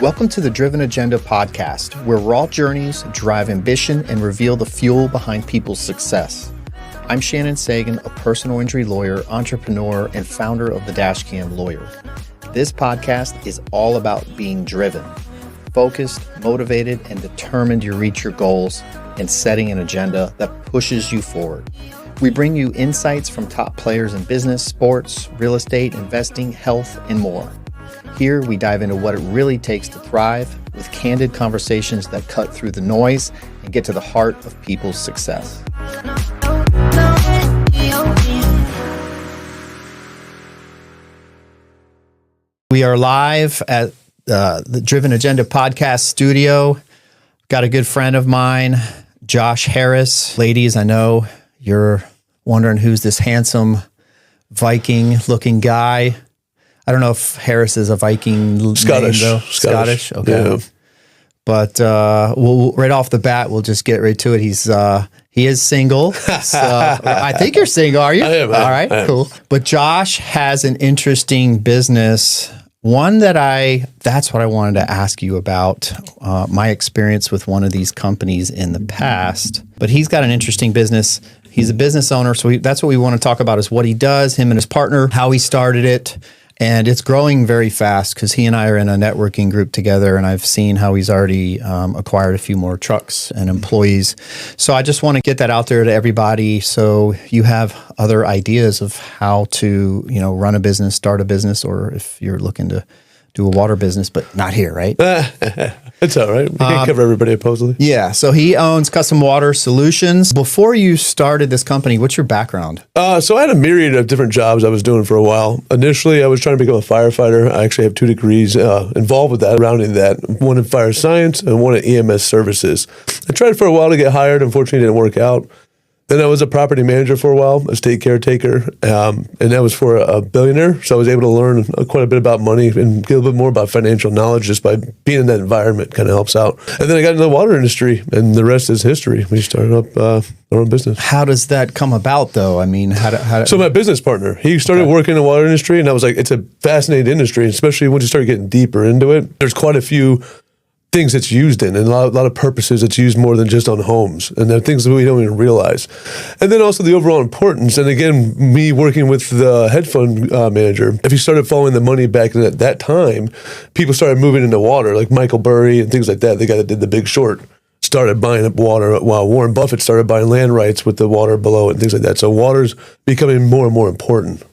Welcome to the Driven Agenda podcast, where raw journeys drive ambition and reveal the fuel behind people's success. I'm Shannon Sagan, a personal injury lawyer, entrepreneur, and founder of the Dashcam Lawyer. This podcast is all about being driven, focused, motivated, and determined to reach your goals and setting an agenda that pushes you forward. We bring you insights from top players in business, sports, real estate, investing, health, and more. Here, we dive into what it really takes to thrive with candid conversations that cut through the noise and get to the heart of people's success. We are live at the Driven Agenda podcast studio. Got a good friend of mine, Josh Harris. Ladies, I know you're wondering who's this handsome Viking-looking guy. I don't know if Harris is a Viking Scottish name, though. Scottish? Okay. Yeah. But we'll right off the bat, we'll just get right to it. He is single. So I think you're single, are you? I am. All right, cool. But Josh has an interesting business. One that's what I wanted to ask you about, my experience with one of these companies in the past. But he's got an interesting business. He's a business owner, so that's what we want to talk about is what he does, him and his partner, how he started it. And it's growing very fast because he and I are in a networking group together, and I've seen how he's already acquired a few more trucks and employees. So I just want to get that out there to everybody so you have other ideas of how to, run a business, start a business, or if you're looking to do a water business, but not here, right? It's all right. We can't cover everybody opposably. Yeah. So he owns Custom Water Solutions. Before you started this company, what's your background? So I had a myriad of different jobs I was doing for a while. Initially, I was trying to become a firefighter. I actually have 2 degrees involved with that, surrounding that. One in fire science and one in EMS services. I tried for a while to get hired. Unfortunately, it didn't work out. Then I was a property manager for a while, a state caretaker, and that was for a billionaire. So I was able to learn quite a bit about money and get a little bit more about financial knowledge just by being in that environment. Kind of helps out. And then I got into the water industry, and the rest is history. We started up our own business. How does that come about, though? I mean, So my business partner, he started working in the water industry, and I was like, it's a fascinating industry, especially once you start getting deeper into it. There's quite a few things it's used in, and a lot of purposes it's used more than just on homes, and there are things that we don't even realize. And then also the overall importance, and again, me working with the hedge fund manager, if you started following the money back at that time, people started moving into water, like Michael Burry and things like that, the guy that did The Big Short, started buying up water, while Warren Buffett started buying land rights with the water below it and things like that. So water's becoming more and more important.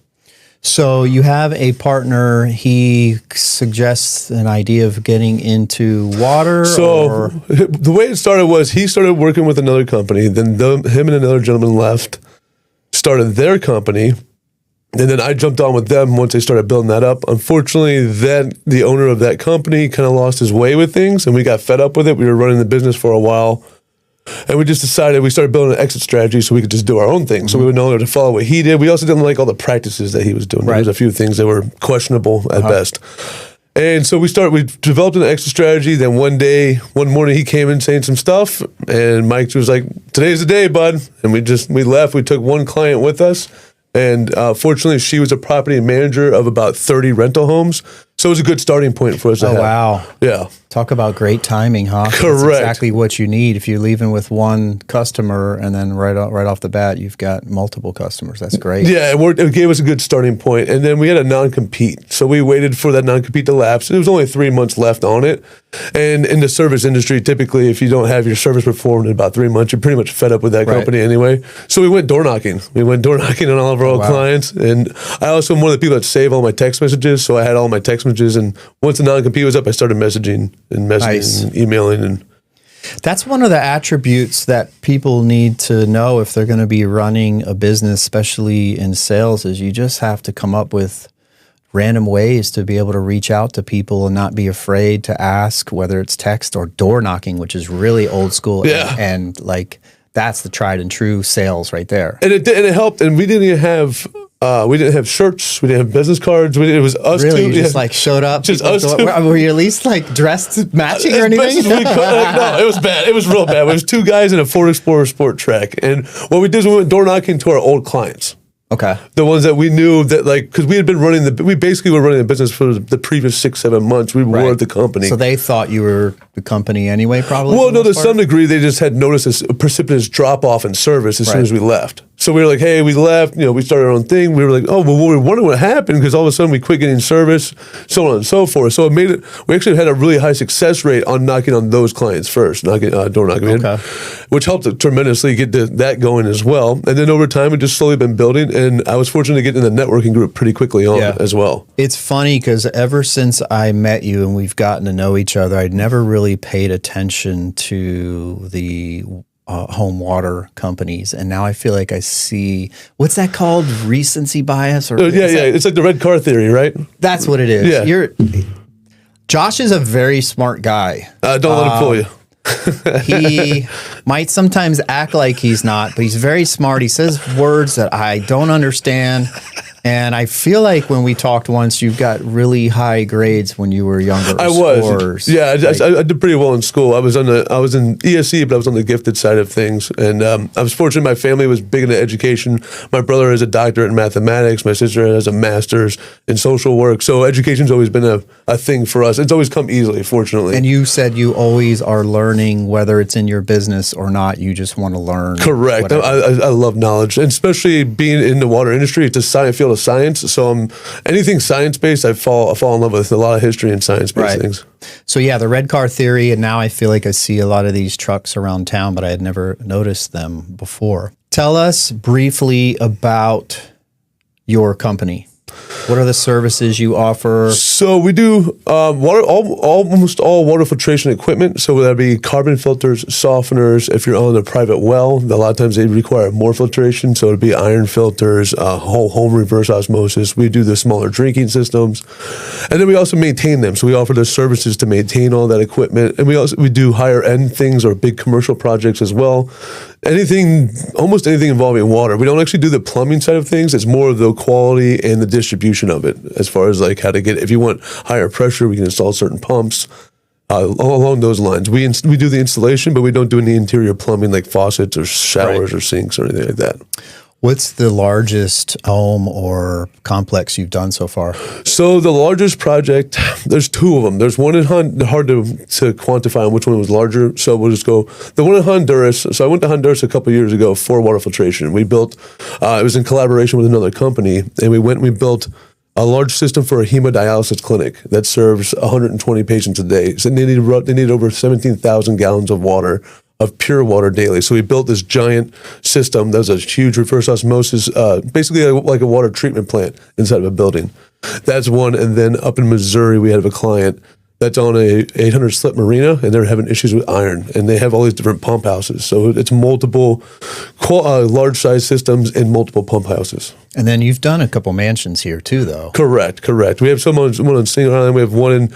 So you have a partner, he suggests an idea of getting into water? So the way it started was he started working with another company, then him and another gentleman left, started their company, and then I jumped on with them once they started building that up. Unfortunately, then the owner of that company kind of lost his way with things, and we got fed up with it. We were running the business for a while. And we just decided, we started building an exit strategy so we could just do our own thing. So we would no longer to follow what he did. We also didn't like all the practices that he was doing. Right. There was a few things that were questionable at best. And so we developed an exit strategy. Then one morning he came in saying some stuff, and Mike was like, "Today's the day, bud." And we left. We took one client with us. And fortunately, she was a property manager of about 30 rental homes. So it was a good starting point for us to have. Oh, wow. Yeah. Talk about great timing, huh? Correct. That's exactly what you need. If you're leaving with one customer and then right off the bat, you've got multiple customers. That's great. Yeah, it gave us a good starting point. And then we had a non-compete. So we waited for that non-compete to lapse. There was only 3 months left on it. And in the service industry, typically, if you don't have your service performed in about 3 months, you're pretty much fed up with that company anyway. So we went door knocking. We went door knocking on all of our old clients. And I also am one of the people that save all my text messages. So I had all my text messages. And once the non-compete was up, I started messaging and emailing. And that's one of the attributes that people need to know if they're going to be running a business, especially in sales, is you just have to come up with random ways to be able to reach out to people and not be afraid to ask, whether it's text or door knocking, which is really old school. Yeah. And like, that's the tried and true sales right there. And it helped. And we didn't even have shirts. We didn't have business cards. It was us really? two. You just like showed up. Just us two. Were you at least like dressed matching or anything? As best as we could. No, it was bad. It was real bad. It was 2 guys in a Ford Explorer Sport Track. And what we did is we went door knocking to our old clients. Okay. The ones that we knew that because we basically were running the business for the previous 6-7 months. We were the company. So they thought you were the company anyway, probably? Well, no, to some degree, they just had noticed a precipitous drop off in service as soon as we left. So we were like, hey, we left, we started our own thing. We were like, oh, well, we were wondering what happened because all of a sudden we quit getting service, so on and so forth. So we actually had a really high success rate on knocking on those clients first, door knocking, which helped tremendously get that going as well. And then over time, we've just slowly been building. And I was fortunate to get in the networking group pretty quickly on as well. It's funny because ever since I met you and we've gotten to know each other, I'd never really paid attention to the home water companies, and now I feel like I see what's that called, recency bias, or it's like the red car theory, right? That's what it is. Josh is a very smart guy. Don't let him fool you. He might sometimes act like he's not, but he's very smart. He says words that I don't understand. And I feel like when we talked once, you got really high grades when you were younger. I was. I did pretty well in school. I was in ESE, but I was on the gifted side of things. And I was fortunate my family was big into education. My brother has a doctorate in mathematics. My sister has a master's in social work. So education's always been a thing for us. It's always come easily, fortunately. And you said you always are learning, whether it's in your business or not. You just want to learn. Correct. I love knowledge, and especially being in the water industry. It's a field of science, so anything science-based, I fall in love with. A lot of history and science-based things. So the red car theory, and now I feel like I see a lot of these trucks around town, but I had never noticed them before. Tell us briefly about your company. What are the services you offer? So we do almost all water filtration equipment. So that'd be carbon filters, softeners. If you're on a private well, a lot of times they require more filtration. So it'd be iron filters, whole home reverse osmosis. We do the smaller drinking systems, and then we also maintain them. So we offer the services to maintain all that equipment, and we do higher end things or big commercial projects as well. Almost anything involving water. We don't actually do the plumbing side of things. It's more of the quality and the distribution of it, as far as like how to get, if you want higher pressure, we can install certain pumps. Along those lines, we do the installation, but we don't do any interior plumbing like faucets or showers or sinks or anything like that. What's the largest home or complex you've done so far? So the largest project, there's two of them. There's one in hard to quantify on which one was larger. So we'll just go the one in Honduras. So I went to Honduras a couple of years ago for water filtration. We built, it was in collaboration with another company, and we built a large system for a hemodialysis clinic that serves 120 patients a day. So they need over 17,000 gallons of water, of pure water daily. So we built this giant system that was a huge reverse osmosis, basically like a water treatment plant inside of a building. That's one. And then up in Missouri, we have a client that's on a 800 slip marina, and they're having issues with iron, and they have all these different pump houses. So it's multiple large size systems in multiple pump houses. And then you've done a couple mansions here too, though. Correct. We have one on Single Island. We have one in,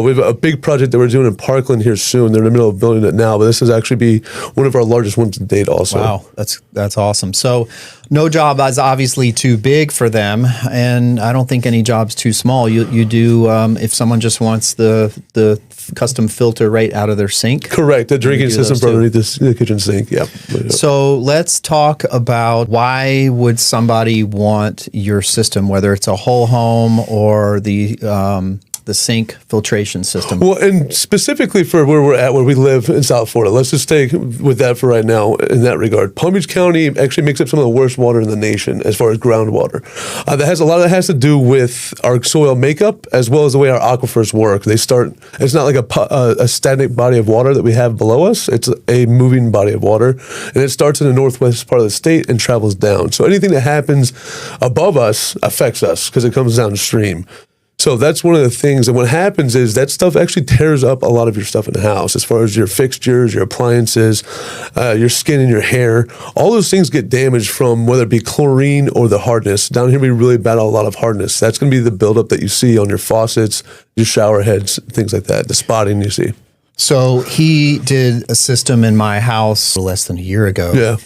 we have a big project that we're doing in Parkland here soon. They're in the middle of building it now, but this is actually be one of our largest ones to date also. Wow, that's awesome. So no job is obviously too big for them, and I don't think any job's too small. You do, if someone just wants the custom filter right out of their sink. Correct, the drinking system for underneath the kitchen sink, yeah. So let's talk about why would somebody want your system, whether it's a whole home or the sink filtration system. Well, and specifically for where we're at, where we live in South Florida, let's just stay with that for right now in that regard. Palm Beach County actually makes up some of the worst water in the nation as far as groundwater. A lot of that has to do with our soil makeup as well as the way our aquifers work. It's not like a static body of water that we have below us. It's a moving body of water, and it starts in the northwest part of the state and travels down. So anything that happens above us affects us because it comes downstream. So that's one of the things. And what happens is that stuff actually tears up a lot of your stuff in the house, as far as your fixtures, your appliances, your skin and your hair. All those things get damaged from whether it be chlorine or the hardness. Down here, we really battle a lot of hardness. That's going to be the buildup that you see on your faucets, your shower heads, things like that, the spotting you see. So he did a system in my house less than a year ago. Yeah.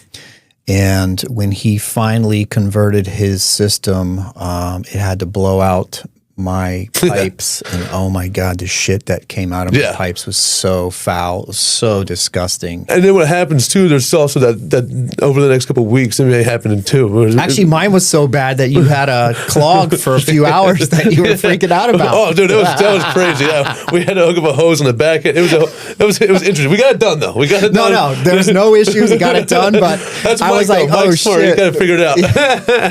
And when he finally converted his system, it had to blow out my pipes, and oh my God, the shit that came out of my pipes was so foul, it was so disgusting. And then what happens too, there's also that over the next couple of weeks, it may happen too. Actually, mine was so bad that you had a clog for a few hours that you were freaking out about. Oh, dude, that was crazy. Yeah, we had to hook up a hose on the back end. It was interesting. We got it done though. We got it done. No, there's no issues. We got it done, but that's I was like, Mike's oh shit, you shit, got to figure it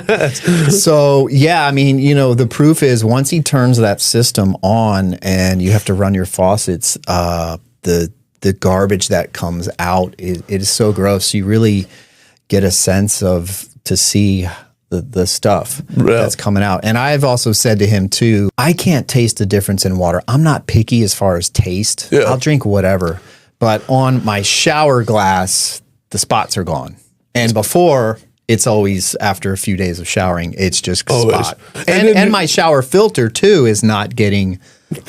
out. So yeah, I mean, the proof is once he turns that system on and you have to run your faucets, the garbage that comes out it is so gross. You really get a sense to see the stuff that's coming out. And I've also said to him too, I can't taste the difference in water. I'm not picky as far as taste. I'll drink whatever, but on my shower glass, the spots are gone. And before, it's always after a few days of showering, it's just spot. And my shower filter too is not getting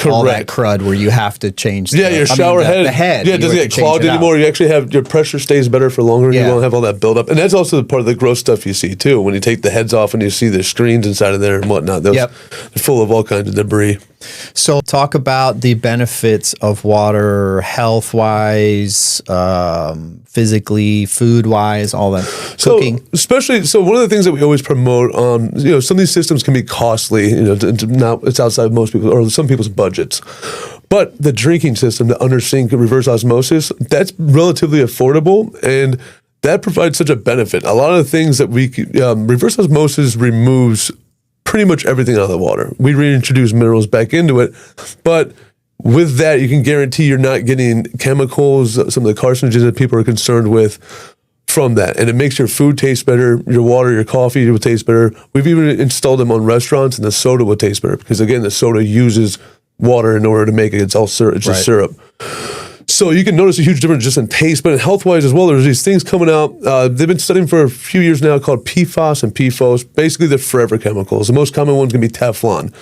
all that crud where you have to change your shower head. The head. Yeah, it doesn't get clogged anymore. You actually have your pressure stays better for longer. You won't have all that buildup. And that's also part of the gross stuff you see too. When you take the heads off and you see the screens inside of there and whatnot, they're full of all kinds of debris. So talk about the benefits of water health-wise, physically, food-wise, all that. Cooking. So one of the things that we always promote, some of these systems can be costly, it's outside most people or some people's budgets. But the drinking system, the under sink reverse osmosis, that's relatively affordable and that provides such a benefit. A lot of the things that reverse osmosis removes pretty much everything out of the water. We reintroduce minerals back into it, but with that, you can guarantee you're not getting chemicals, some of the carcinogens that people are concerned with from that. And it makes your food taste better, your water, your coffee will taste better. We've even installed them on restaurants and the soda will taste better because again, the soda uses water in order to make it. It's all syrup, it's just syrup. So you can notice a huge difference just in taste, but in health-wise as well, there's these things coming out. They've been studying for a few years now called PFAS and PFOS. Basically, they're forever chemicals. The most common one's going to be Teflon.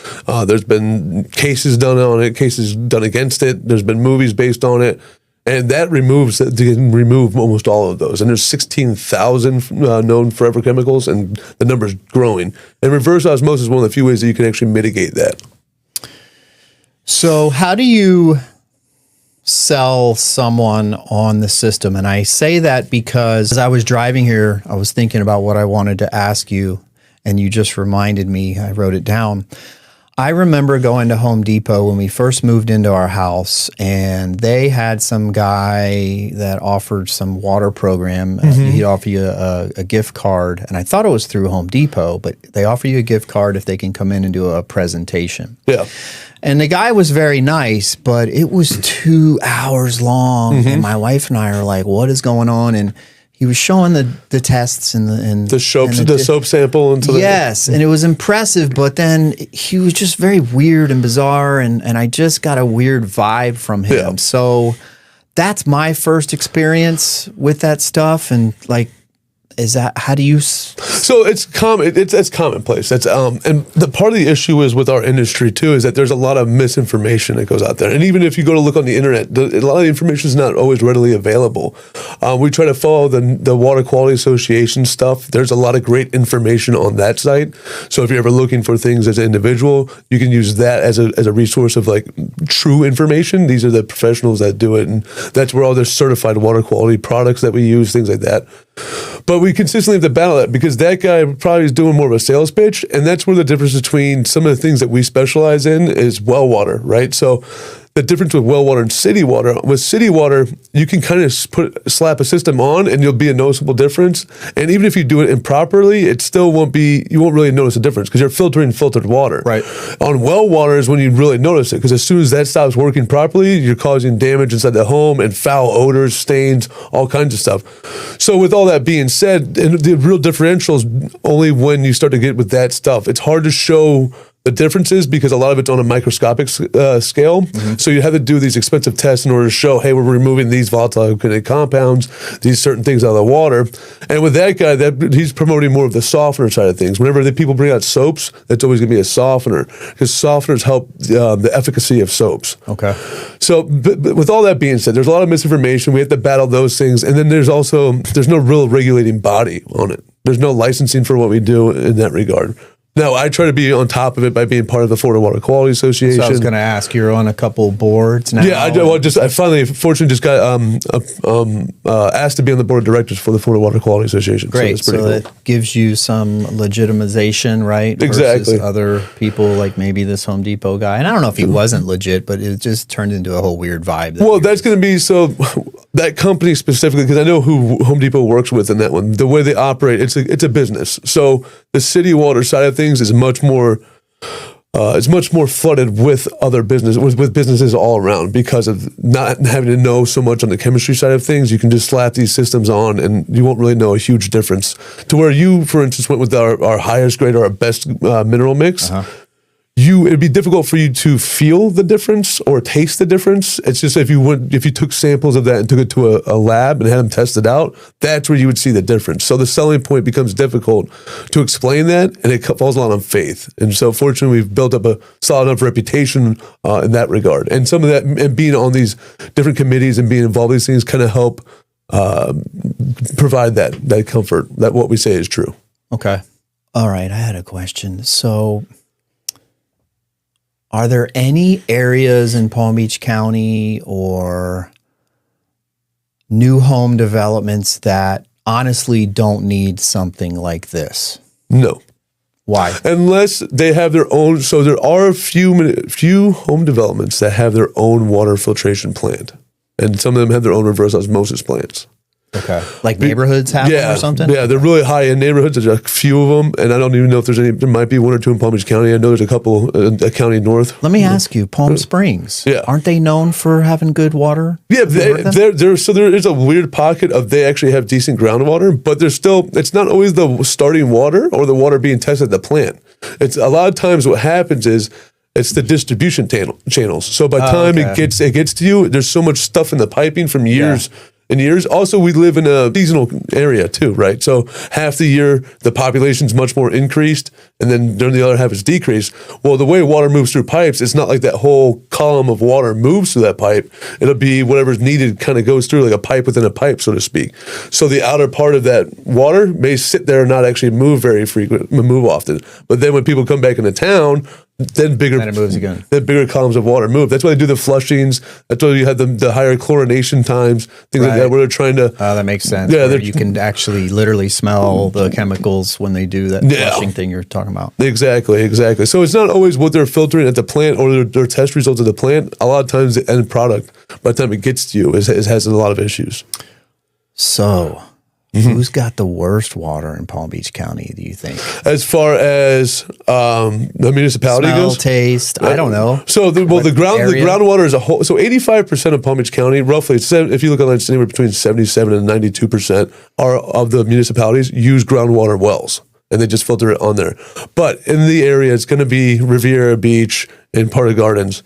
There's been cases done on it, cases done against it. There's been movies based on it. And that can remove almost all of those. And there's 16,000 known forever chemicals, and the number's growing. And reverse osmosis is one of the few ways that you can actually mitigate that. So how do you sell someone on the system? And I say that because as I was driving here, I was thinking about what I wanted to ask you, and you just reminded me, I wrote it down. I remember going to Home Depot when we first moved into our house, and they had some guy that offered some water program. He'd offer you a gift card, and I thought it was through Home Depot, but they offer you a gift card if they can come in and do a presentation. Yeah. And the guy was very nice, but it was 2 hours long, and my wife and I are like, what is going on? And he was showing the tests and the soap sample and yes, and it was impressive, but then he was just very weird and bizarre, and I just got a weird vibe from him. Yeah. So that's my first experience with that stuff, and like, is that, how do you? So it's common. It's commonplace. That's and the part of the issue is with our industry too is that there's a lot of misinformation that goes out there. And even if you go to look on the internet, a lot of the information is not always readily available. We try to follow the Water Quality Association stuff. There's a lot of great information on that site. So if you're ever looking for things as an individual, you can use that as a resource of like true information. These are the professionals that do it, and that's where all the certified water quality products that we use, things like that. But we consistently have to battle that because that guy probably is doing more of a sales pitch, and that's where the difference between some of the things that we specialize in is well water, right? So the difference with well water and city water, with city water, you can kind of slap a system on and you'll be a noticeable difference. And even if you do it improperly, it still won't be, you won't really notice a difference because you're filtering filtered water. Right. On well water is when you really notice it, because as soon as that stops working properly, you're causing damage inside the home and foul odors, stains, all kinds of stuff. So with all that being said, and the real differential is only when you start to get with that stuff. It's hard to show the differences because a lot of it's on a microscopic scale. Mm-hmm. So you have to do these expensive tests in order to show, hey, we're removing these volatile organic compounds, these certain things out of the water. And with that guy, he's promoting more of the softener side of things. Whenever the people bring out soaps, that's always going to be a softener because softeners help the efficacy of soaps. Okay. So but with all that being said, there's a lot of misinformation. We have to battle those things. And then there's no real regulating body on it. There's no licensing for what we do in that regard. Now, I try to be on top of it by being part of the Florida Water Quality Association. So I was going to ask, you're on a couple boards now? Yeah, I finally, fortunately, just got asked to be on the board of directors for the Florida Water Quality Association. Great. So, So that gives you some legitimization, right? Exactly. Versus other people, like maybe this Home Depot guy. And I don't know if he wasn't legit, but it just turned into a whole weird vibe. Well, that's going to be, so that company specifically, because I know who Home Depot works with in that one, the way they operate, it's a business. So the city water side of things is much more flooded with other with businesses all around because of not having to know so much on the chemistry side of things. You can just slap these systems on and you won't really know a huge difference. To where you, for instance, went with our highest grade or our best mineral mix. It'd be difficult for you to feel the difference or taste the difference. It's just if you took samples of that and took it to a lab and had them tested out, that's where you would see the difference. So the selling point becomes difficult to explain that, and it falls a lot on faith. And so fortunately, we've built up a solid enough reputation in that regard. And some of that, and being on these different committees and being involved in these things kind of help provide that comfort that what we say is true. Okay. All right. I had a question. So are there any areas in Palm Beach County or new home developments that honestly don't need something like this? No. Why? Unless they have their own. So there are a few home developments that have their own water filtration plant. And some of them have their own reverse osmosis plants. Okay. Like neighborhoods have them or something? Yeah, they're really high in neighborhoods. There's a few of them, and I don't even know if there's any. There might be one or two in Palm Beach County. I know there's a couple, a county north. Let me ask you, Palm Springs. Yeah. Aren't they known for having good water? Yeah, so there is a weird pocket of they actually have decent groundwater, but there's still, it's not always the starting water or the water being tested at the plant. It's a lot of times what happens is it's the distribution channels. So by the time it gets to you, there's so much stuff in the piping from years. And years. Also, we live in a seasonal area too, right? So half the year, the population's much more increased, and then during the other half, it's decreased. Well, the way water moves through pipes, it's not like that whole column of water moves through that pipe. It'll be whatever's needed kind of goes through like a pipe within a pipe, so to speak. So the outer part of that water may sit there and not actually move move often. But then when people come back into town, then it moves again. Then bigger columns of water move. That's why they do the flushings. That's why you have the higher chlorination times, things like that, where they're trying to. Oh, that makes sense. Yeah, you can actually literally smell the chemicals when they do that flushing thing you're talking about. Exactly. So it's not always what they're filtering at the plant or their test results at the plant. A lot of times the end product, by the time it gets to you, has a lot of issues. So. Who's got the worst water in Palm Beach County, do you think? As far as the municipality goes? Taste, I don't know. So the groundwater as a whole, so 85% of Palm Beach County, roughly, if you look online, it's anywhere between 77 and 92% of the municipalities use groundwater wells, and they just filter it on there. But in the area, it's going to be Riviera Beach and part of Gardens.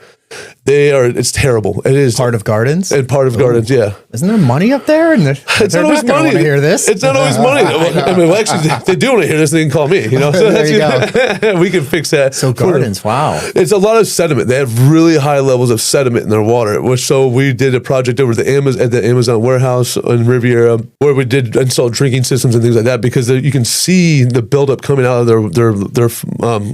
It's terrible. It is part of Gardens and part of Gardens. Yeah, isn't there money up there? And it's not always money. Want to hear this? It's not always money. I mean, actually, they do want to hear this. They can call me. So there you go. We can fix that. So Gardens, wow, it's a lot of sediment. They have really high levels of sediment in their water. So we did a project over at the Amazon warehouse in Riviera where we did install drinking systems and things like that because you can see the buildup coming out of their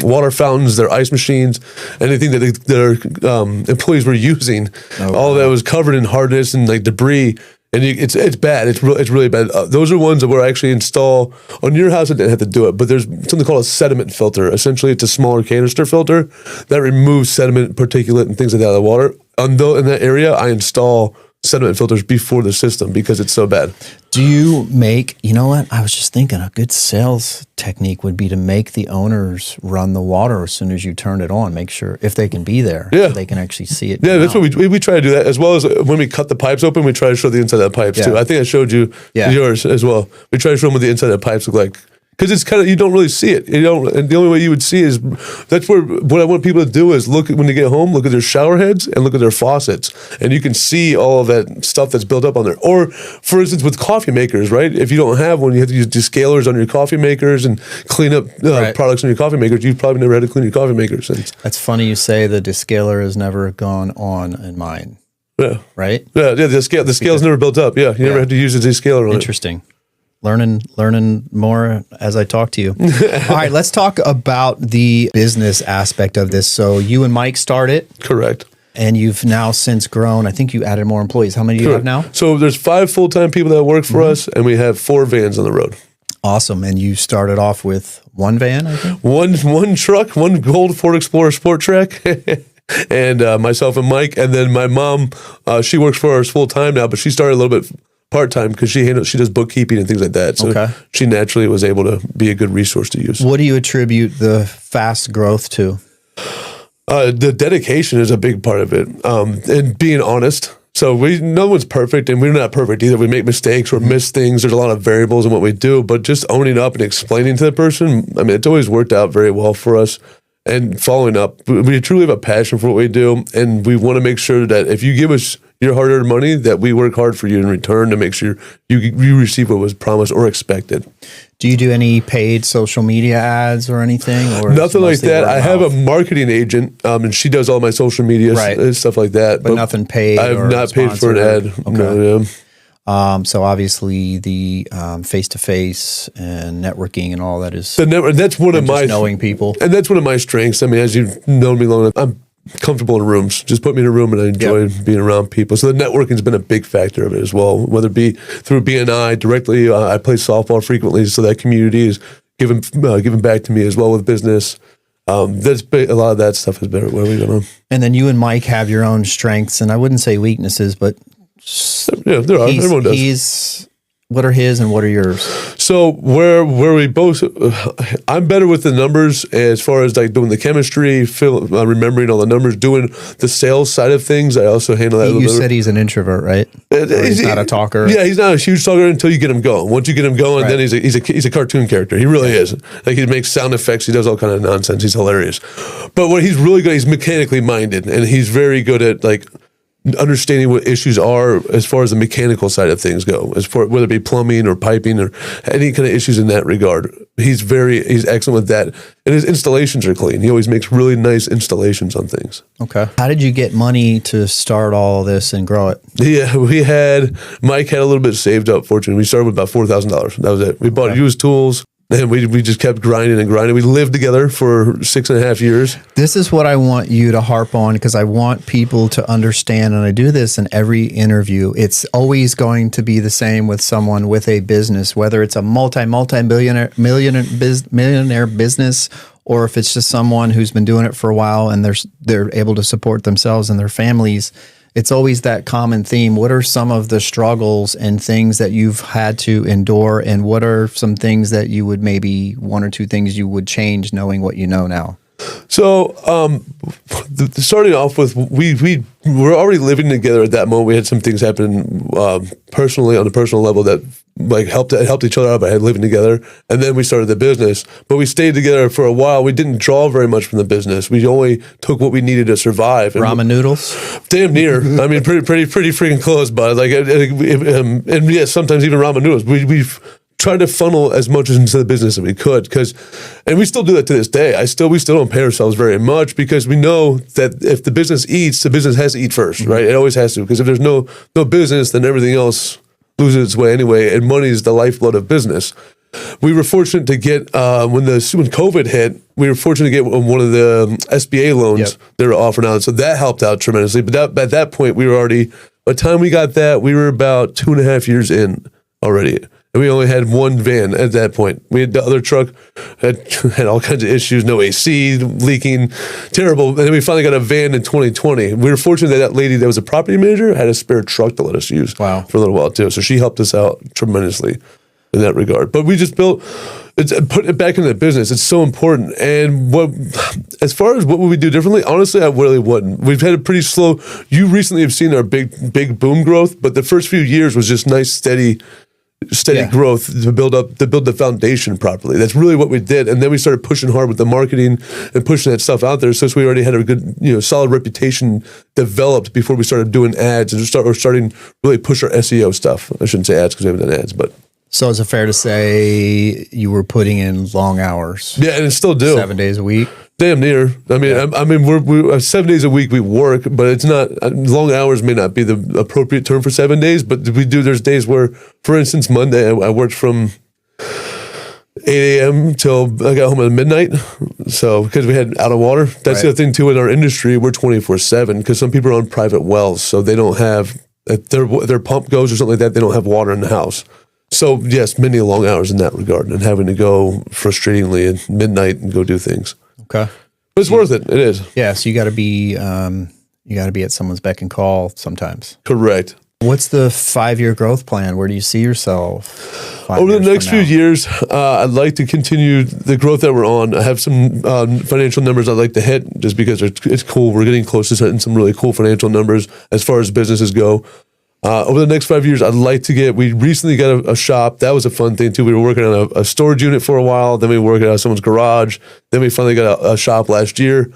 water fountains, their ice machines, anything that their employees were using. All of that was covered in hardness and like debris, and it's bad. It's really bad. Those are ones that we're actually install on your house. I didn't have to do it, but there's something called a sediment filter. Essentially, it's a smaller canister filter that removes sediment, particulate, and things like that out of the water. In that area, I install sediment filters before the system because it's so bad. Do you you know what? I was just thinking a good sales technique would be to make the owners run the water as soon as you turn it on. Make sure if they can be there, so they can actually see it. Yeah, that's what we try to do that as well as when we cut the pipes open, we try to show the inside of the pipes too. I think I showed you yours as well. We try to show them what the inside of the pipes look like. Because it's kind of, you don't really see it. And the only way you would see is, that's where, what I want people to do is look, when they get home, look at their shower heads and look at their faucets. And you can see all of that stuff that's built up on there. Or, for instance, with coffee makers, right? If you don't have one, you have to use descalers on your coffee makers and clean up products on your coffee makers. You've probably never had to clean your coffee makers since. That's funny you say the descaler has never gone on in mine. Yeah. Right? Yeah, the scale's never built up. Yeah, you never had to use a descaler on it. Interesting. learning more as I talk to you. All right, let's talk about the business aspect of this. So you and Mike started, Correct. and you've now since grown. I think you added more employees. How many do you have now? So there's 5 full-time people that work for us, and we have 4 vans on the road. Awesome. And you started off with one van, I think? One truck, one gold Ford Explorer Sport Track, and myself and Mike. And then my mom, she works for us full-time now, but she started a little bit part-time because she does bookkeeping and things like that. So she naturally was able to be a good resource to use. What do you attribute the fast growth to? The dedication is a big part of it, and being honest. So no one's perfect, and we're not perfect either. We make mistakes or miss things. There's a lot of variables in what we do, but just owning up and explaining to the person, I mean, it's always worked out very well for us. And following up, we truly have a passion for what we do, and we want to make sure that if you give us your hard-earned money, that we work hard for you in return to make sure you receive what was promised or expected. Do you do any paid social media ads or anything? Or nothing like that. I have a marketing agent, and she does all my social media and stuff like that. But nothing paid. I have not paid for an ad. Okay. No, yeah. So obviously the face-to-face and networking and all that is that's one of my knowing people, and that's one of my strengths. I mean, as you've known me long enough, I'm comfortable in rooms. Just put me in a room and I enjoy being around people. So the networking's been a big factor of it as well, whether it be through BNI directly. I play softball frequently, so that community is giving back to me as well with business. That's a lot of that stuff has been where we've been on. And then you and Mike have your own strengths, and I wouldn't say weaknesses, but yeah, there are. Everyone does. What are his and what are yours? So where we both, I'm better with the numbers as far as like doing the chemistry, remembering all the numbers, doing the sales side of things. I also handle that. You said he's an introvert, right? He's not a talker. Yeah, he's not a huge talker until you get him going. Once you get him going, then he's a cartoon character. He really is. Like he makes sound effects. He does all kind of nonsense. He's hilarious. But what he's really good, he's mechanically minded, and he's very good at like understanding what issues are as far as the mechanical side of things go, as far whether it be plumbing or piping or any kind of issues in that regard. He's excellent with that, and his installations are clean. He always makes really nice installations on things. Okay. How did you get money to start all this and grow it? Yeah, Mike had a little bit saved up. Fortunately, we started with about $4,000. That was it. We bought used tools. And we just kept grinding and grinding. We lived together for 6.5 years. This is what I want you to harp on, because I want people to understand, and I do this in every interview. It's always going to be the same with someone with a business, whether it's a multi-millionaire business, or if it's just someone who's been doing it for a while and they're able to support themselves and their families. It's always that common theme. What are some of the struggles and things that you've had to endure, and what are some things that you would maybe 1 or 2 things you would change knowing what you know now? So starting off with, we were already living together at that moment. We had some things happen personally on a personal level that like helped each other out by living together. And then we started the business, but we stayed together for a while. We didn't draw very much from the business. We only took what we needed to survive. And ramen noodles? Damn near. I mean, pretty freaking close, bud. Like, and yeah, sometimes even ramen noodles. We've tried to funnel as much into the business as we could, and we still do that to this day. We still don't pay ourselves very much, because we know that if the business eats, the business has to eat first, right? It always has to, because if there's no business, then everything else loses its way anyway, and money is the lifeblood of business. We were fortunate to get, when COVID hit, we were fortunate to get one of the SBA loans they were offering out, so that helped out tremendously. But at that point, we were already, by the time we got that, we were about 2.5 years in already. And we only had one van at that point. We had the other truck had all kinds of issues, no AC, leaking, terrible. And then we finally got a van in 2020. We were fortunate that lady that was a property manager had a spare truck to let us use for a little while too. So she helped us out tremendously in that regard. But we just put it back into the business. It's so important. And as far as what would we do differently, honestly, I really wouldn't. We've had a pretty slow. You recently have seen our big boom growth, but the first few years was just nice, steady growth to build the foundation properly. That's really what we did. And then we started pushing hard with the marketing and pushing that stuff out there. So we already had a good, solid reputation developed before we started doing ads and starting really push our SEO stuff. I shouldn't say ads because we haven't done ads, but So is it fair to say you were putting in long hours? Yeah, and it still do. 7 days a week? Damn near. I mean, we're 7 days a week we work, but it's not, long hours may not be the appropriate term for 7 days, but there's days where, for instance, Monday, I worked from 8 a.m. till I got home at midnight. So, because we had out of water. That's the other thing too, in our industry, we're 24/7 because some people are on private wells. So they don't have, if their pump goes or something like that, they don't have water in the house. So yes, many long hours in that regard and having to go frustratingly at midnight and go do things. Okay. But it's worth it. It is. Yeah. So you got to be at someone's beck and call sometimes. Correct. What's the 5-year growth plan? Where do you see yourself over the next few years? I'd like to continue the growth that we're on. I have some financial numbers I'd like to hit just because it's cool. We're getting close to hitting some really cool financial numbers as far as businesses go. Over the next 5 years, I'd like to we recently got a shop. That was a fun thing too. We were working on a storage unit for a while. Then we worked out of someone's garage. Then we finally got a shop last year.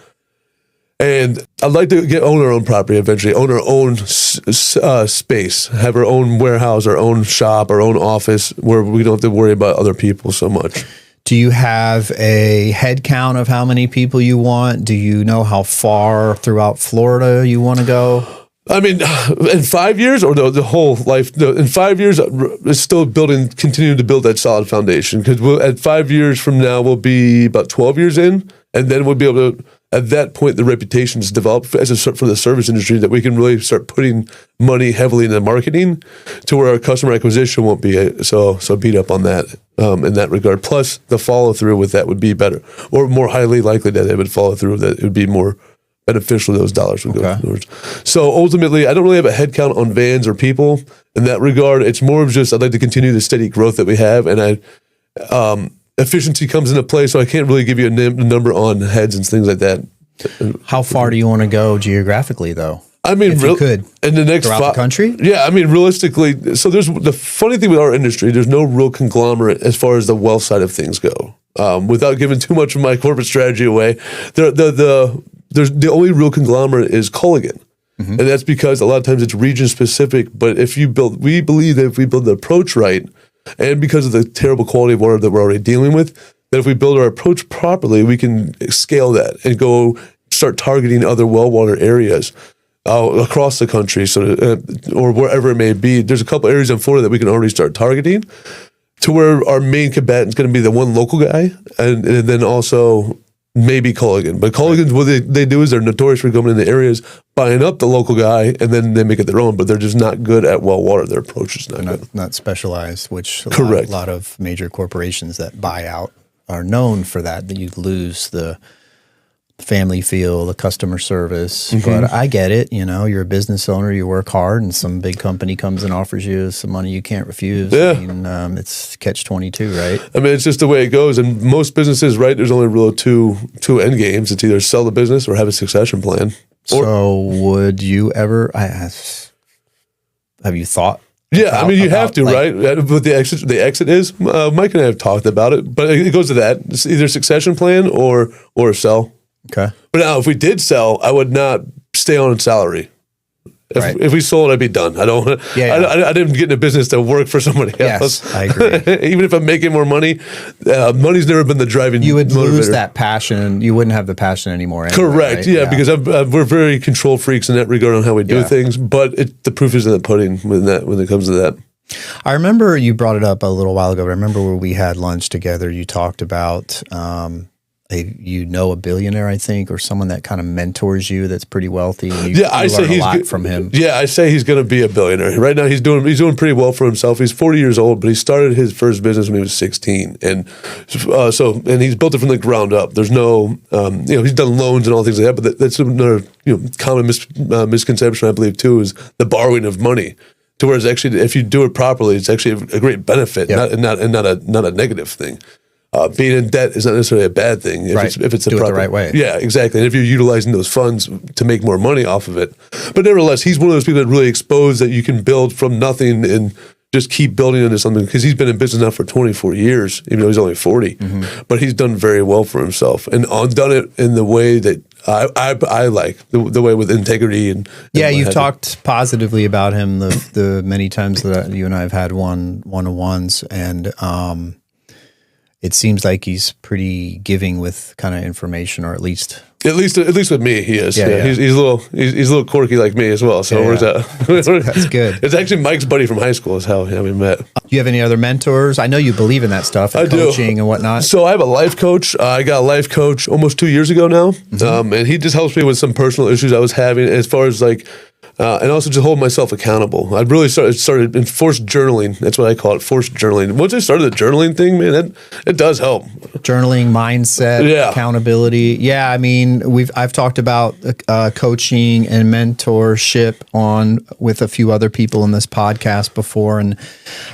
And I'd like to own our own property eventually, own our own space, have our own warehouse, our own shop, our own office where we don't have to worry about other people so much. Do you have a head count of how many people you want? Do you know how far throughout Florida you want to go? I mean, in 5 years or the whole life, in 5 years, it's still continuing to build that solid foundation because at 5 years from now, we'll be about 12 years in, and then we'll be able to, at that point, the reputation is developed for the service industry that we can really start putting money heavily into marketing to where our customer acquisition won't be so beat up on that in that regard. Plus, the follow through with that would be better or more highly likely that they would follow through, that it would be more beneficial those dollars would go towards. So ultimately, I don't really have a head count on vans or people in that regard. It's more of just I'd like to continue the steady growth that we have, and efficiency comes into play. So I can't really give you a number on heads and things like that. How far do you want to go geographically, though? I mean, if you could in the next throughout the country. Yeah, I mean, realistically. So there's the funny thing with our industry. There's no real conglomerate as far as the wealth side of things go. Without giving too much of my corporate strategy away, the only real conglomerate is Culligan. Mm-hmm. And that's because a lot of times it's region specific. But we believe that if we build the approach right, and because of the terrible quality of water that we're already dealing with, that if we build our approach properly, we can scale that and go start targeting other well water areas across the country, or wherever it may be. There's a couple areas in Florida that we can already start targeting to where our main combatant is going to be the one local guy, and then also maybe Culligan. But Culligan's, what they do is they're notorious for going in the areas, buying up the local guy, and then they make it their own, but they're just not good at well water. Their approach is not good. Not specialized, which Correct. A lot of major corporations that buy out are known for that you lose the family feel, the customer service. Mm-hmm. But I get it. You're a business owner, you work hard, and some big company comes and offers you some money you can't refuse. Yeah. I mean, it's catch-22, right? I mean, it's just the way it goes. And most businesses, right, there's only really two end games. It's either sell the business or have a succession plan. So would you ever, have you thought? Yeah, I mean, you have to, right? But the exit is, Mike and I have talked about it, but it goes to that. It's either succession plan or sell. Okay. But now, if we did sell, I would not stay on salary. If we sold, I'd be done. I don't. I didn't get in a business to work for somebody else. Yes, I agree. Even if I'm making more money, money's never been the driving. You would motivator. lose that passion. You wouldn't have the passion anymore. Anyway, Correct. Right? Yeah, because we're very control freaks in that regard on how we do things. But the proof is in the pudding when it comes to that. I remember you brought it up a little while ago. I remember when we had lunch together. You talked about a billionaire, I think, or someone that kind of mentors you that's pretty wealthy. And I say learn a lot from him. Yeah, I say he's going to be a billionaire. Right now he's doing pretty well for himself. He's 40 years old, but he started his first business when he was 16. And and he's built it from the ground up. There's no, he's done loans and all things like that, but that's another common misconception, I believe, too, is the borrowing of money. To whereas actually, if you do it properly, it's actually a great benefit, not a negative thing. Being in debt is not necessarily a bad thing if it's do it the right way. Yeah, exactly. And if you're utilizing those funds to make more money off of it. But nevertheless, he's one of those people that really exposed that you can build from nothing and just keep building into something, because he's been in business now for 24 years, even though he's only 40. Mm-hmm. But he's done very well for himself and done it in the way that I like the way with integrity and yeah, you've talked positively about him the many times that you and I have had one-on-ones, and it seems like he's pretty giving with kind of information, or at least with me, he is. Yeah. He's a little quirky like me as well. So it works out. That's good. It's actually Mike's buddy from high school is how we met. Do you have any other mentors? I know you believe in that stuff, and coaching and whatnot. So I have a life coach. I got a life coach almost 2 years ago now, and he just helps me with some personal issues I was having as far as like. And also just hold myself accountable. I really started in forced journaling. That's what I call it, forced journaling. Once I started the journaling thing, man, it does help. Journaling, mindset, accountability. Yeah, I mean, I've talked about coaching and mentorship with a few other people in this podcast before, and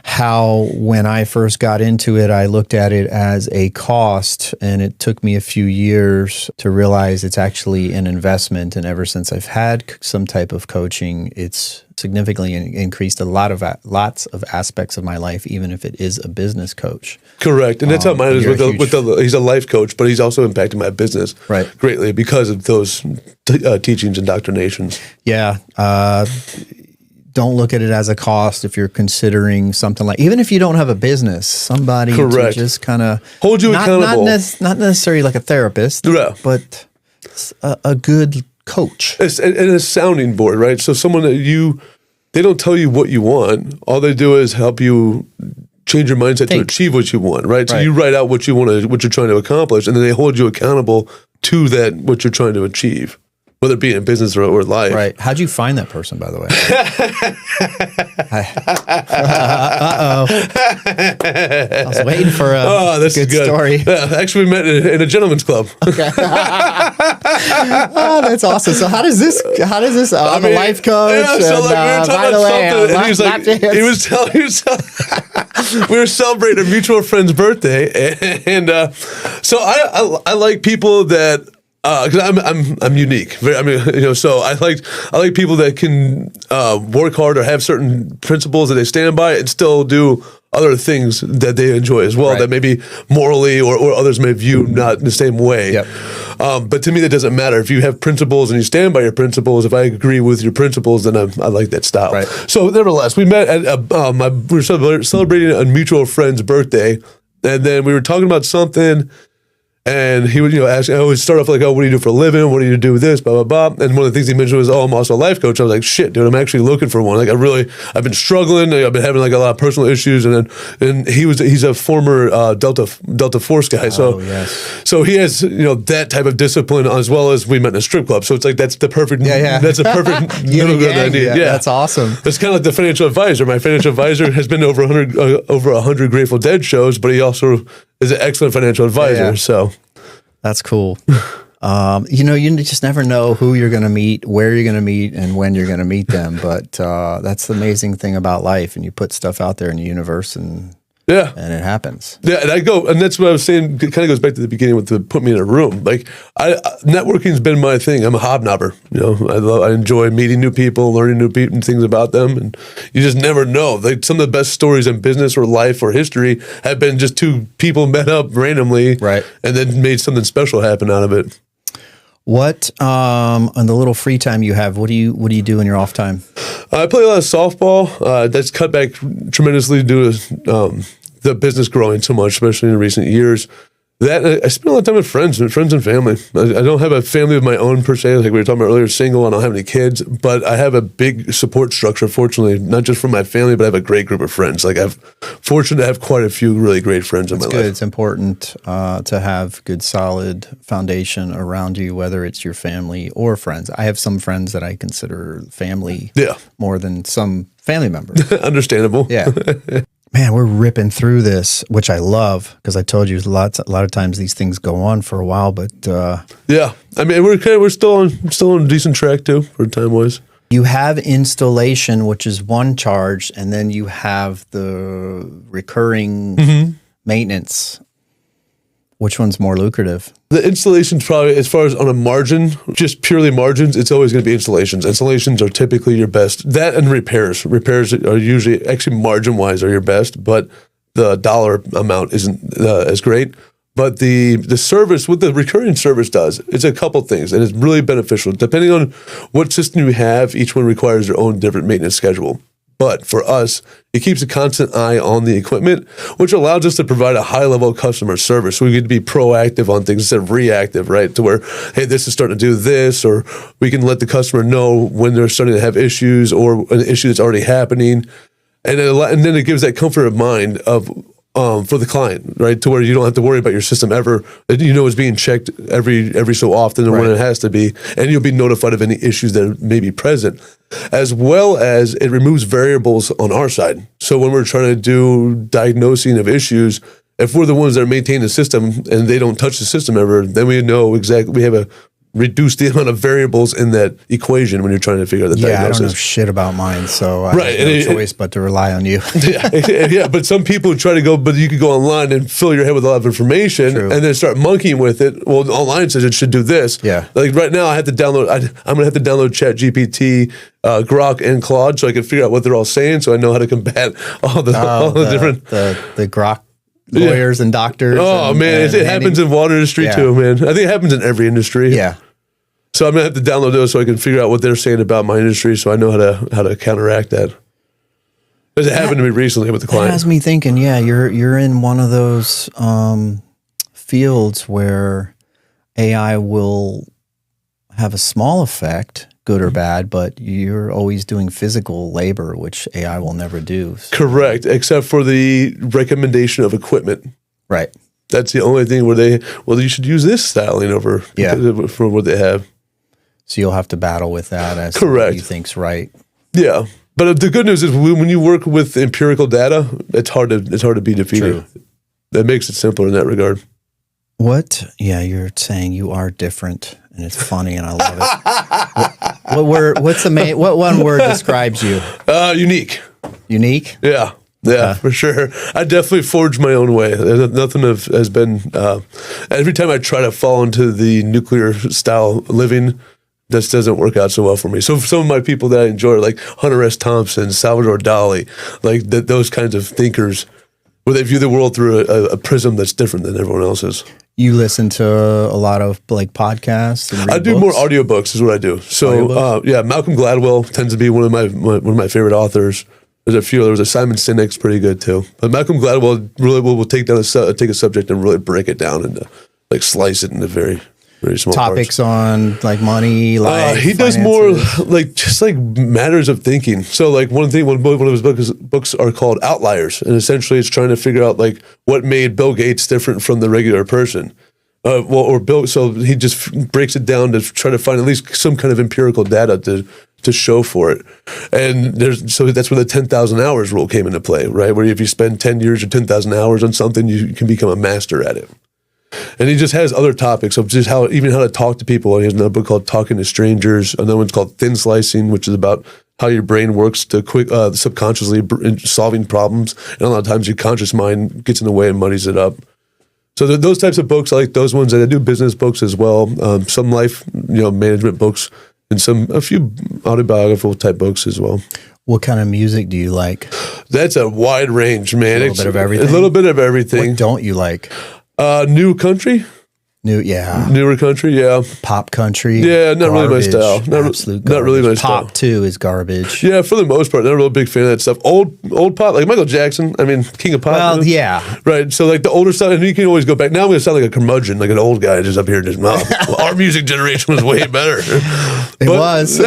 how when I first got into it, I looked at it as a cost, and it took me a few years to realize it's actually an investment. And ever since I've had some type of coaching, it's significantly increased lots of aspects of my life, even if it is a business coach. Correct, and that's how mine is he's a life coach, but he's also impacted my business greatly because of those teachings and indoctrinations. Yeah. Don't look at it as a cost if you're considering something like, even if you don't have a business, somebody to just kind of hold you accountable. Not necessarily like a therapist, but a good coach. And a sounding board, right? So someone that they don't tell you what you want. All they do is help you change your mindset to achieve what you want, right? So you write out what you're trying to accomplish, and then they hold you accountable to that, what you're trying to achieve, whether it be in business or life. Right. How'd you find that person, by the way? I was waiting for a good story. Yeah, actually, we met in a gentleman's club. Okay. Oh, that's awesome. So how does this? I'm a life coach. Yeah, so like, we were talking about something, and he was telling we were celebrating a mutual friend's birthday, and so I like people that. Because I'm unique. So I like people that can work hard or have certain principles that they stand by and still do other things that they enjoy as well, that maybe morally or others may view not in the same way. Yep. But to me, that doesn't matter. If you have principles and you stand by your principles, if I agree with your principles, then I like that style. Right. So nevertheless, we met at we were celebrating a mutual friend's birthday, and then we were talking about something. And he would, ask. I always start off like, "Oh, what do you do for a living? What do you do with this?" Blah blah blah. And one of the things he mentioned was, "Oh, I'm also a life coach." I was like, "Shit, dude, I'm actually looking for one." Like, I've been struggling. I've been having like a lot of personal issues. And he's a former Delta Force guy. So so he has that type of discipline as well as we met in a strip club. So it's like that's the perfect that's a perfect middle ground I need. Yeah, that's awesome. It's kind of like the financial advisor. My financial advisor has been to over 100 Grateful Dead shows, but he also is an excellent financial advisor. Yeah. So that's cool. You just never know who you're going to meet, where you're going to meet, and when you're going to meet them. But that's the amazing thing about life. And you put stuff out there in the universe, and it happens. Yeah, and that's what I was saying. It kind of goes back to the beginning with the put me in a room. Like networking's been my thing. I'm a hobnobber. I enjoy meeting new people, learning new people and things about them, and you just never know. Like some of the best stories in business or life or history have been just two people met up randomly, and then made something special happen out of it. What on the little free time you have? What do you do in your off time? I play a lot of softball. That's cut back tremendously due to the business growing so much, especially in recent years. I spend a lot of time with friends and family. I don't have a family of my own per se, like we were talking about earlier, single. I don't have any kids, but I have a big support structure, fortunately, not just from my family, but I have a great group of friends. Like I'm fortunate to have quite a few really great friends in my life. It's important to have good, solid foundation around you, whether it's your family or friends. I have some friends that I consider family more than some family members. Understandable. Yeah. Man, we're ripping through this, which I love because I told you a lot of times these things go on for a while. But yeah, I mean we're still on a decent track too for time wise. You have installation, which is one charge, and then you have the recurring maintenance. Which one's more lucrative? The installation's probably, as far as on a margin, just purely margins, it's always going to be installations. Installations are typically your best. That and repairs. Repairs are usually, actually margin-wise, are your best, but the dollar amount isn't as great. But the service, what the recurring service does, it's a couple things, and it's really beneficial. Depending on what system you have, each one requires their own different maintenance schedule. But for us, it keeps a constant eye on the equipment, which allows us to provide a high level of customer service. So we get to be proactive on things instead of reactive, right? To where, hey, this is starting to do this, or we can let the customer know when they're starting to have issues or an issue that's already happening. And then it gives that comfort of mind of for the client, right? To where you don't have to worry about your system ever. You know it's being checked every so often and when it has to be, and you'll be notified of any issues that may be present, as well as it removes variables on our side. So when we're trying to do diagnosing of issues, if we're the ones that maintain the system and they don't touch the system ever, then we know exactly, we have a reduce the amount of variables in that equation when you're trying to figure out the diagnosis. I don't know shit about mine, so I have no choice but to rely on you. Yeah, but some people try to go, but you could go online and fill your head with a lot of information and then start monkeying with it. Well, online says it should do this. Yeah. Like right now, I have to download, I'm going to have to download ChatGPT, Grok, and Claude so I can figure out what they're all saying so I know how to combat all the different... The Grok lawyers and doctors. Oh, man, it happens in water industry too, man. I think it happens in every industry. Yeah. So I'm gonna have to download those so I can figure out what they're saying about my industry, so I know how to counteract that. Because it happened to me recently with the client. That has me thinking. Yeah, you're in one of those fields where AI will have a small effect, good or bad, but you're always doing physical labor, which AI will never do. Correct, except for the recommendation of equipment. Right. That's the only thing where you should use this styling over for what they have. So you'll have to battle with that as to Correct. what you think's right. Yeah, but the good news is when you work with empirical data, it's hard to be defeated. True. That makes it simpler in that regard. What? Yeah, you're saying you are different, and it's funny, and I love it. What word? What's the main? What one word describes you? Unique. Unique. Yeah. Yeah, for sure. I definitely forged my own way. Nothing has been. Every time I try to fall into the nuclear style living, this doesn't work out so well for me. So some of my people that I enjoy are like Hunter S. Thompson, Salvador Dali, like those kinds of thinkers, where they view the world through a prism that's different than everyone else's. You listen to a lot of like podcasts and read I do books? more audiobooks is what I do. So yeah, Malcolm Gladwell tends to be one of my favorite authors. There's a few others. Simon Sinek's pretty good too. But Malcolm Gladwell really will take a subject and really break it down and like slice it into very, very small topics parts. On like money, life, he does more like just like matters of thinking. So like one of his books are called Outliers, and essentially it's trying to figure out like what made Bill Gates different from the regular person. So he just breaks it down to try to find at least some kind of empirical data to show for it. And so that's where the 10,000 hours rule came into play, right? Where if you spend 10 years or 10,000 hours on something, you can become a master at it. And he just has other topics of just how to talk to people. And he has another book called Talking to Strangers. Another one's called Thin Slicing, which is about how your brain works to subconsciously solving problems. And a lot of times your conscious mind gets in the way and muddies it up. So those types of books, I like those ones. And I do business books as well. Some life, management books. And a few autobiographical type books as well. What kind of music do you like? That's a wide range, man. A little bit of everything. A little bit of everything. What don't you like? New country. Newer country, yeah. Pop country. Yeah, not really my style. Absolute garbage. Not really my style. Pop too is garbage. Yeah, for the most part, not a real big fan of that stuff. Old pop, like Michael Jackson. I mean, king of pop. Well, yeah. Right. So like the older stuff, and you can always go back. Now I'm going to sound like a curmudgeon, like an old guy just up here. Just our music generation was way better. It was.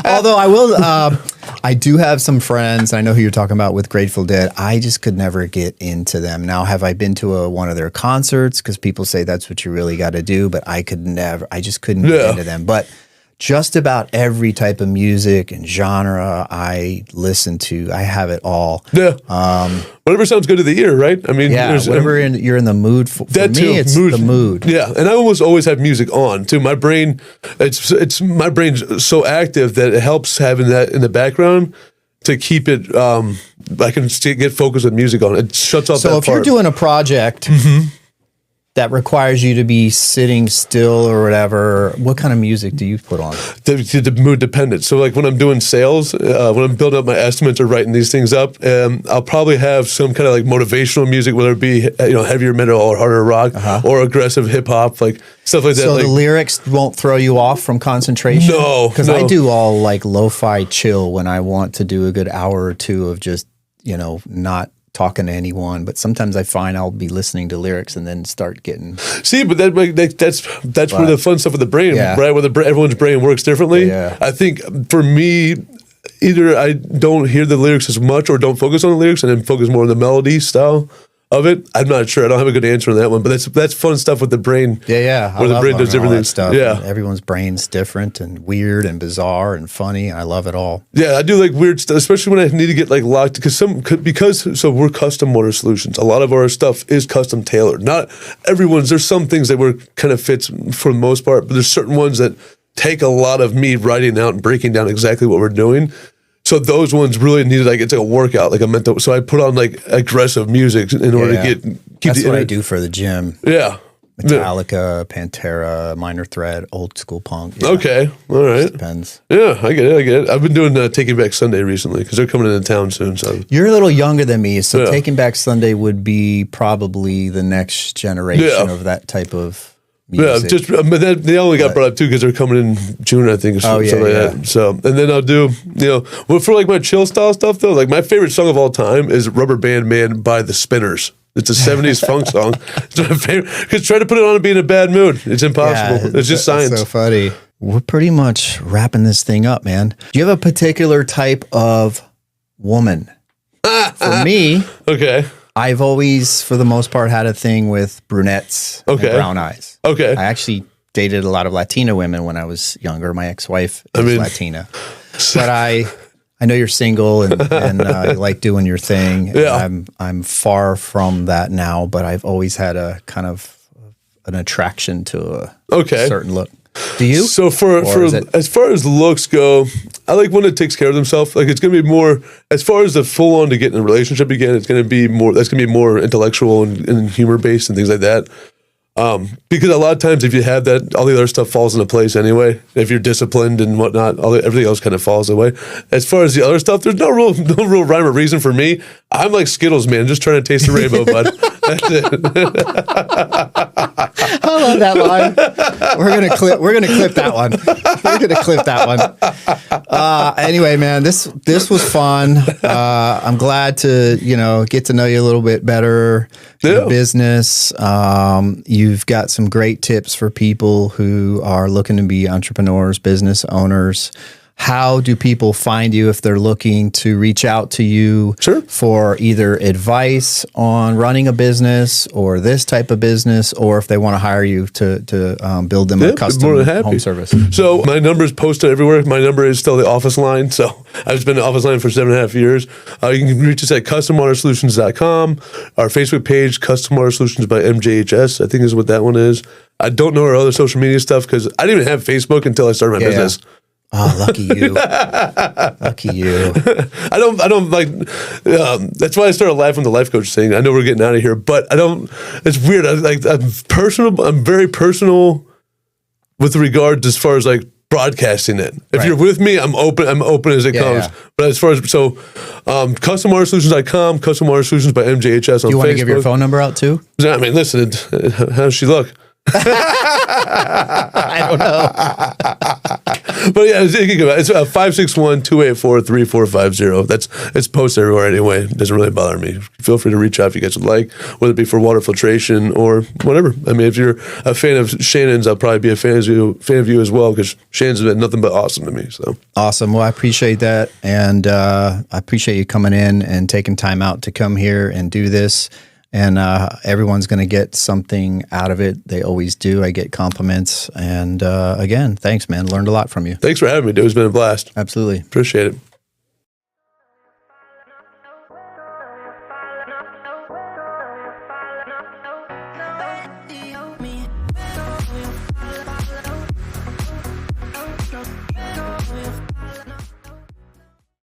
Although I will. I do have some friends, I know who you're talking about, with Grateful Dead. I just could never get into them. Now, have I been to one of their concerts? Because people say that's what you really got to do, but I just couldn't get into them. But just about every type of music and genre I listen to, I have it all. Yeah. Whatever sounds good to the ear, right? I mean, whatever you're in the mood for. That for me, it's the mood. Yeah, and I always have music on too. My brain, my brain's so active that it helps having that in the background to keep it. I can get focused with music on. It shuts off. So if you're doing a project that requires you to be sitting still or whatever, what kind of music do you put on? The mood dependent. So like when I'm doing sales, when I'm building up my estimates or writing these things up, I'll probably have some kind of like motivational music, whether it be heavier metal or harder rock or aggressive hip hop, like stuff like that. So like, the lyrics won't throw you off from concentration? No, because I do all like lo-fi chill when I want to do a good hour or two of just not talking to anyone, but sometimes I find I'll be listening to lyrics and then start getting. See, but that's where the fun stuff with the brain, right? Where everyone's brain works differently. Yeah. I think for me, either I don't hear the lyrics as much or don't focus on the lyrics and then focus more on the melody style of it. I'm not sure. I don't have a good answer on that one, but that's fun stuff with the brain. Yeah. Where the brain does different things. Stuff. Yeah. And everyone's brain's different and weird and bizarre and funny. I love it all. Yeah, I do like weird stuff, especially when I need to get like locked because we're custom motor solutions. A lot of our stuff is custom tailored. Not everyone's. There's some things that kind of fits for the most part, but there's certain ones that take a lot of me writing out and breaking down exactly what we're doing. So those ones really needed, like, it's like a workout, like a mental. So I put on like aggressive music in order to keep That's what I do for the gym. Yeah. Metallica, Pantera, Minor Threat, old school punk. Yeah. Okay. All right. Just depends. Yeah, I get it. I've been doing Taking Back Sunday recently because they're coming into town soon. So you're a little younger than me, so Taking Back Sunday would be probably the next generation of that type of music. Yeah, but they only got brought up too because they're coming in June, I think, or something like that. So, and then I'll do, for like my chill style stuff though, like my favorite song of all time is Rubber Band Man by the Spinners. It's a 70s funk song. It's my favorite because try to put it on and be in a bad mood. It's impossible. It's just science. It's so funny. We're pretty much wrapping this thing up, man. Do you have a particular type of woman? For me, okay. I've always, for the most part, had a thing with brunettes and brown eyes. Okay. I actually dated a lot of Latina women when I was younger. My ex-wife is Latina. But I know you're single and you like doing your thing. Yeah. I'm far from that now, but I've always had a kind of an attraction to a certain look. Do you? So as far as looks go, I like one that takes care of themselves. Like it's going to be more, as far as the full on to get in a relationship again, it's going to be more, that's going to be more intellectual and humor based and things like that. Because a lot of times if you have that, all the other stuff falls into place anyway. If you're disciplined and whatnot, everything else kind of falls away. As far as the other stuff, there's no real rhyme or reason for me. I'm like Skittles, man, just trying to taste the rainbow, bud. That's it. I love that line. We're gonna clip that one. We're gonna clip that one. Anyway, man, this was fun. I'm glad to get to know you a little bit better. Your business. You've got some great tips for people who are looking to be entrepreneurs, business owners. How do people find you if they're looking to reach out to you for either advice on running a business or this type of business, or if they want to hire you to build them a custom home service? So my number is posted everywhere. My number is still the office line. So I've been in the office line for 7.5 years. You can reach us at customwatersolutions.com. Our Facebook page, Custom Water Solutions by MJHS, I think is what that one is. I don't know our other social media stuff because I didn't even have Facebook until I started my business. Yeah. Oh, lucky you. Lucky you. I don't like, that's why I started laughing with the life coach thing. I know we're getting out of here, but it's weird. I'm very personal with regard to as far as like broadcasting it. If you're with me, I'm open as it comes. Yeah. But as far as, customwatersolutions.com, Custom Water Solutions by MJHS on Facebook. You want to give your phone number out too? I mean, listen, how does she look? I don't know. But yeah, it's 561-284-3450. It's posted everywhere anyway. It doesn't really bother me. Feel free to reach out if you guys would like, whether it be for water filtration or whatever. I mean, if you're a fan of Shannon's, I'll probably be a fan of you as well, because Shannon's been nothing but awesome to me. So awesome. Well, I appreciate that, and I appreciate you coming in and taking time out to come here and do this. And everyone's going to get something out of it. They always do. I get compliments. And again, thanks, man. Learned a lot from you. Thanks for having me, dude. It's been a blast. Absolutely. Appreciate it.